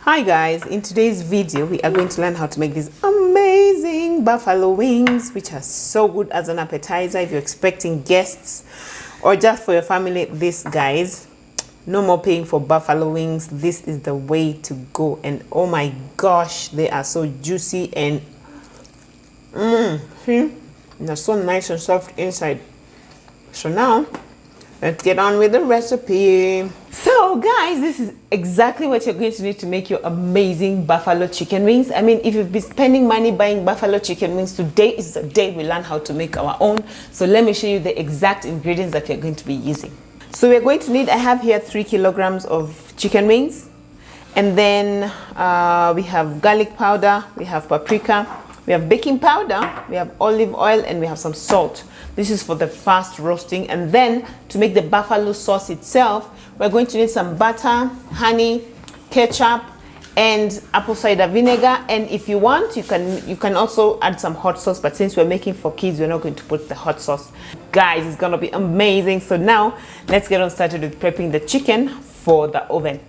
Hi guys, in today's video we are going to learn how to make these amazing buffalo wings, which are so good as an appetizer if you're expecting guests or just for your family. This, guys, no more paying for buffalo wings. This is the way to go. And oh my gosh, they are so juicy and they're so nice and soft inside. So now let's get on with the recipe. So guys, this is exactly what you're going to need to make your amazing buffalo chicken wings. I mean, if you've been spending money buying buffalo chicken wings, today is the day we learn how to make our own. So let me show you the exact ingredients that you're going to be using. So we're going to need, I have here 3 kilograms of chicken wings. And then we have garlic powder, we have paprika, we have baking powder, we have olive oil, and we have some salt. This is for the fast roasting. And then to make the buffalo sauce itself, we're going to need some butter, honey, ketchup, and apple cider vinegar. And if you want, you can also add some hot sauce. But since we're making for kids, we're not going to put the hot sauce. Guys, it's gonna be amazing. So now let's get on started with prepping the chicken for the oven.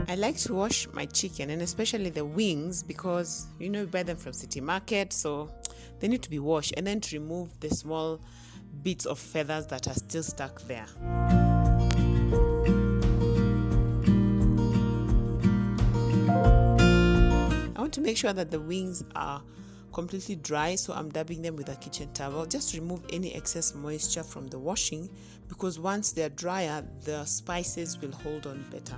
I like to wash my chicken, and especially the wings, because you know, we buy them from City Market, so they need to be washed, and then to remove the small bits of feathers that are still stuck there. I want to make sure that the wings are completely dry, so I'm dabbing them with a kitchen towel just to remove any excess moisture from the washing, because once they're drier, the spices will hold on better.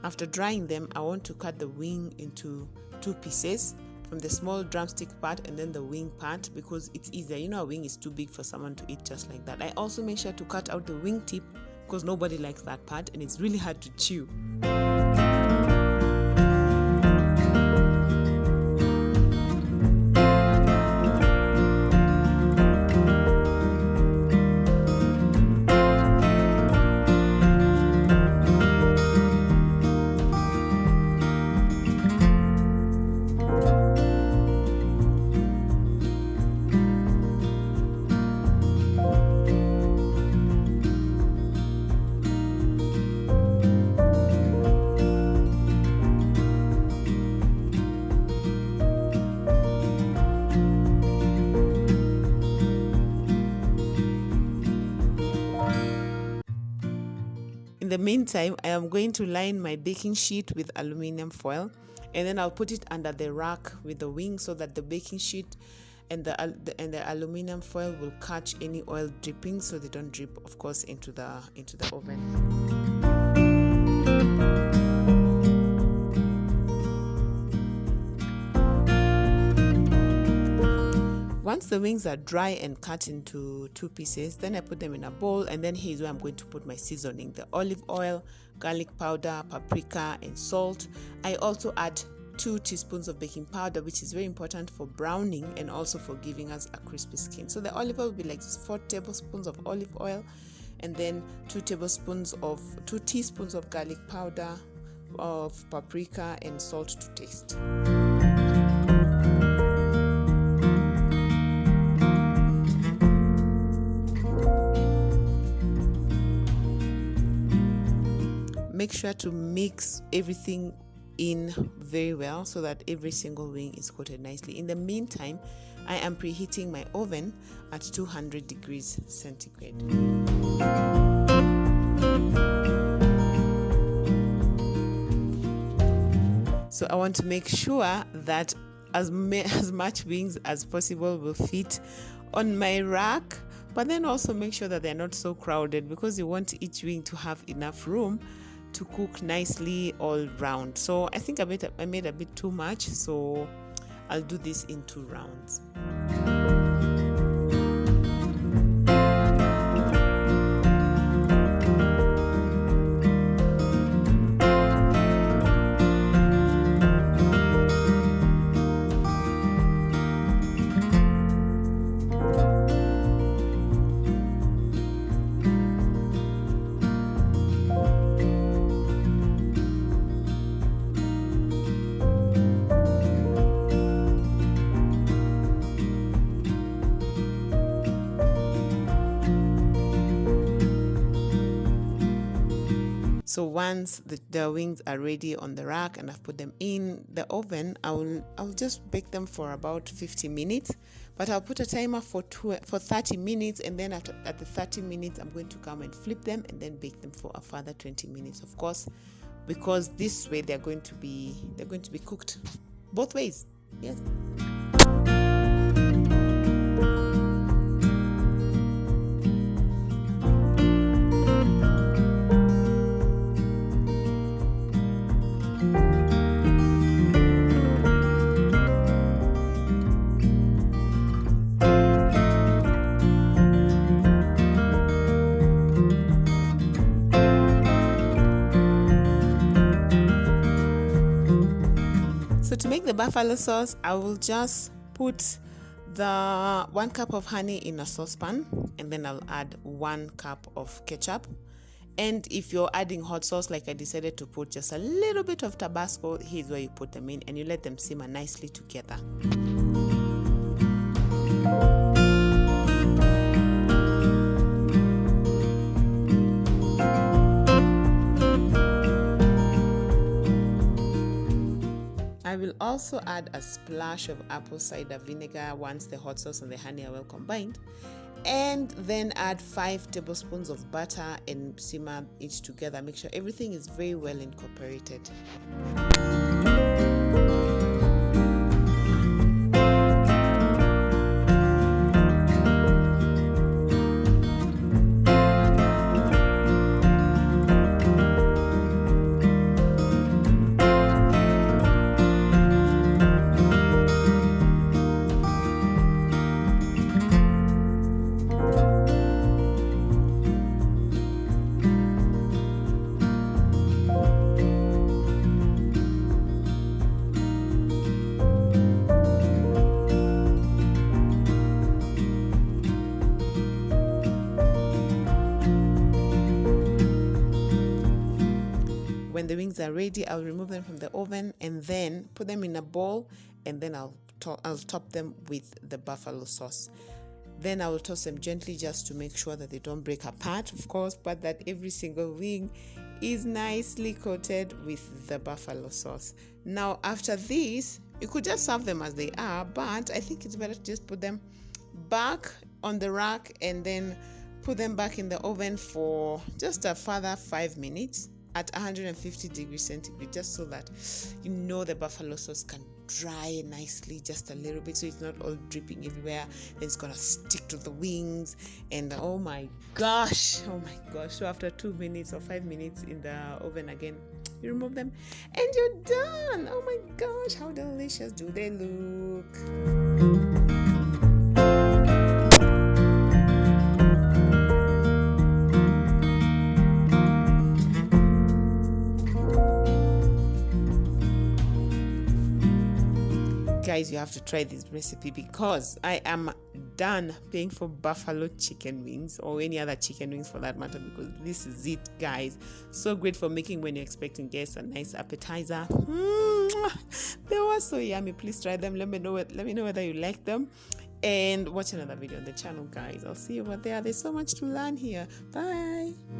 After drying them, I want to cut the wing into 2 pieces, from the small drumstick part and then the wing part, because it's easier. You know, a wing is too big for someone to eat just like that. I also make sure to cut out the wing tip, because nobody likes that part and it's really hard to chew. In the meantime, I am going to line my baking sheet with aluminum foil, and then I'll put it under the rack with the wing, so that the baking sheet and the aluminum foil will catch any oil dripping, so they don't drip, of course, into the oven. Once the wings are dry and cut into 2 pieces, then I put them in a bowl, and then here's where I'm going to put my seasoning: the olive oil, garlic powder, paprika, and salt. I also add 2 teaspoons of baking powder, which is very important for browning and also for giving us a crispy skin. So the olive oil will be like 4 tablespoons of olive oil, and then 2 teaspoons of garlic powder, of paprika, and salt to taste. Make sure to mix everything in very well, so that every single wing is coated nicely. In the meantime, I am preheating my oven at 200 degrees centigrade. So I want to make sure that as much wings as possible will fit on my rack, but then also make sure that they're not so crowded, because you want each wing to have enough room to cook nicely all round. So I think I made a bit too much, so I'll do this in 2 rounds. So once the wings are ready on the rack and I've put them in the oven, I'll just bake them for about 50 minutes. But I'll put a timer for 30 minutes, and then at the 30 minutes I'm going to come and flip them and then bake them for a further 20 minutes, of course, because this way they're going to be cooked both ways. Yes. So to make the buffalo sauce, I will just put the 1 cup of honey in a saucepan, and then I'll add 1 cup of ketchup. And if you're adding hot sauce, like I decided to put just a little bit of Tabasco, here's where you put them in and you let them simmer nicely together. I will also add a splash of apple cider vinegar once the hot sauce and the honey are well combined, and then add 5 tablespoons of butter and simmer it together. Make sure everything is very well incorporated. When the wings are ready, I'll remove them from the oven and then put them in a bowl, and then I'll top them with the buffalo sauce. Then I will toss them gently just to make sure that they don't break apart, of course, but that every single wing is nicely coated with the buffalo sauce. Now, after this, you could just serve them as they are, but I think it's better to just put them back on the rack and then put them back in the oven for just a further 5 minutes at 150 degrees centigrade, just so that the buffalo sauce can dry nicely just a little bit, so it's not all dripping everywhere. Then it's gonna stick to the wings, and oh my gosh, so after 2 minutes or 5 minutes in the oven again, you remove them and you're done. Oh my gosh, how delicious do they look! Guys, you have to try this recipe because I am done paying for buffalo chicken wings or any other chicken wings for that matter, because this is it, guys. So great for making when you're expecting guests, a nice appetizer. They were so yummy. Please try them. Let me know whether you like them, and watch another video on the channel, guys. I'll see you over there. There's so much to learn here. Bye.